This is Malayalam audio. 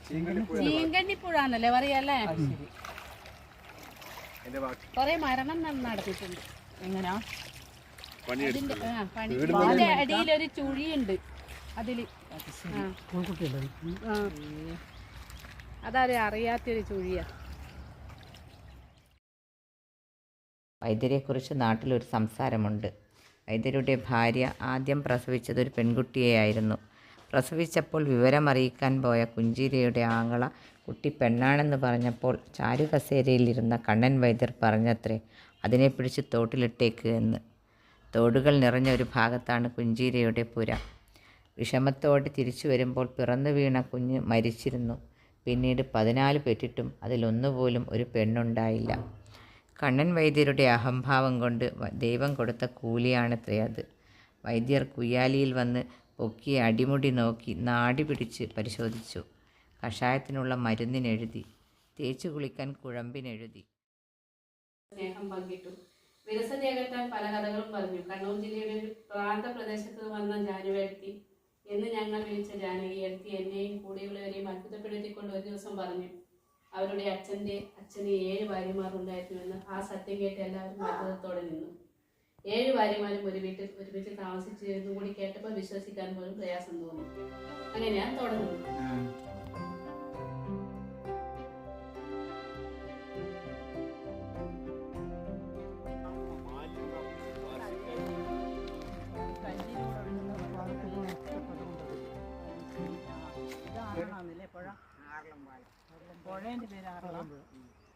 ചീങ്കണ്ണിപ്പുഴ എന്നല്ലേ പറയല്ലേ? കൊറേ മരണം നടന്നിട്ടുണ്ട്. എങ്ങനാ അതിന്റെ അടിയിലൊരു ചുഴിയുണ്ട്. അതില് അതാരും അറിയാത്തൊരു ചുഴിയാ. വൈദ്യരെക്കുറിച്ച് നാട്ടിലൊരു സംസാരമുണ്ട്. വൈദ്യരുടെ ഭാര്യ ആദ്യം പ്രസവിച്ചതൊരു പെൺകുട്ടിയെയായിരുന്നു. പ്രസവിച്ചപ്പോൾ വിവരമറിയിക്കാൻ പോയ കുഞ്ചീരയുടെ ആങ്ങള കുട്ടി പെണ്ണാണെന്ന് പറഞ്ഞപ്പോൾ ചാരുകസേരയിലിരുന്ന കണ്ണൻ വൈദ്യർ പറഞ്ഞത്രേ, അതിനെ പിടിച്ച് തോട്ടിലിട്ടേക്ക് എന്ന്. തോടുകൾ നിറഞ്ഞ ഒരു ഭാഗത്താണ് കുഞ്ചീരയുടെ പുര. വിഷമത്തോടെ തിരിച്ചു വരുമ്പോൾ പിറന്നു വീണ കുഞ്ഞ് മരിച്ചിരുന്നു. പിന്നീട് 14 പെറ്റിട്ടും അതിലൊന്നുപോലും ഒരു പെണ്ണുണ്ടായില്ല. കണ്ണൻ വൈദ്യരുടെ അഹംഭാവം കൊണ്ട് ദൈവം കൊടുത്ത കൂലിയാണത്രേ അത്. വൈദ്യർ കുയ്യാലിയിൽ വന്ന് പൊക്കിയ അടിമുടി നോക്കി നാടി പിടിച്ച് പരിശോധിച്ചു. കഷായത്തിനുള്ള മരുന്നിനെഴുതി, തേച്ചു കുളിക്കാൻ കുഴമ്പിനെഴുതി. സ്നേഹം പങ്കിട്ടു. വിരസതയകറ്റാൻ പല കഥകളും പറഞ്ഞു. കണ്ണൂർ ജില്ലയുടെ ഒരു പ്രാന്ത പ്രദേശത്ത് വന്ന ജാനുവേത്തി എന്ന് ഞങ്ങൾ വിളിച്ച ജാനകി എടുത്തി എന്നെയും കൂടെയുള്ളവരെയും അത്ഭുതപ്പെടുത്തിക്കൊണ്ട് ഒരു ദിവസം പറഞ്ഞു, അവരുടെ അച്ഛന് 7 ഭാര്യമാരുണ്ടായിരുന്നുവെന്ന്. ആ സത്യം കേട്ട് എല്ലാവരും അത്ഭുതത്തോടെ നിന്നു. 7 ഭാര്യമാരും ഒരു വീട്ടിൽ ഒരുമിച്ച് താമസിച്ചിരുന്നു കൂടി കേട്ടപ്പോൾ വിശ്വസിക്കാൻ പോലും പ്രയാസം തോന്നി. അങ്ങനെയാണ് തുടങ്ങുന്നത്. പുഴേന്റെ പേര് ആറളം.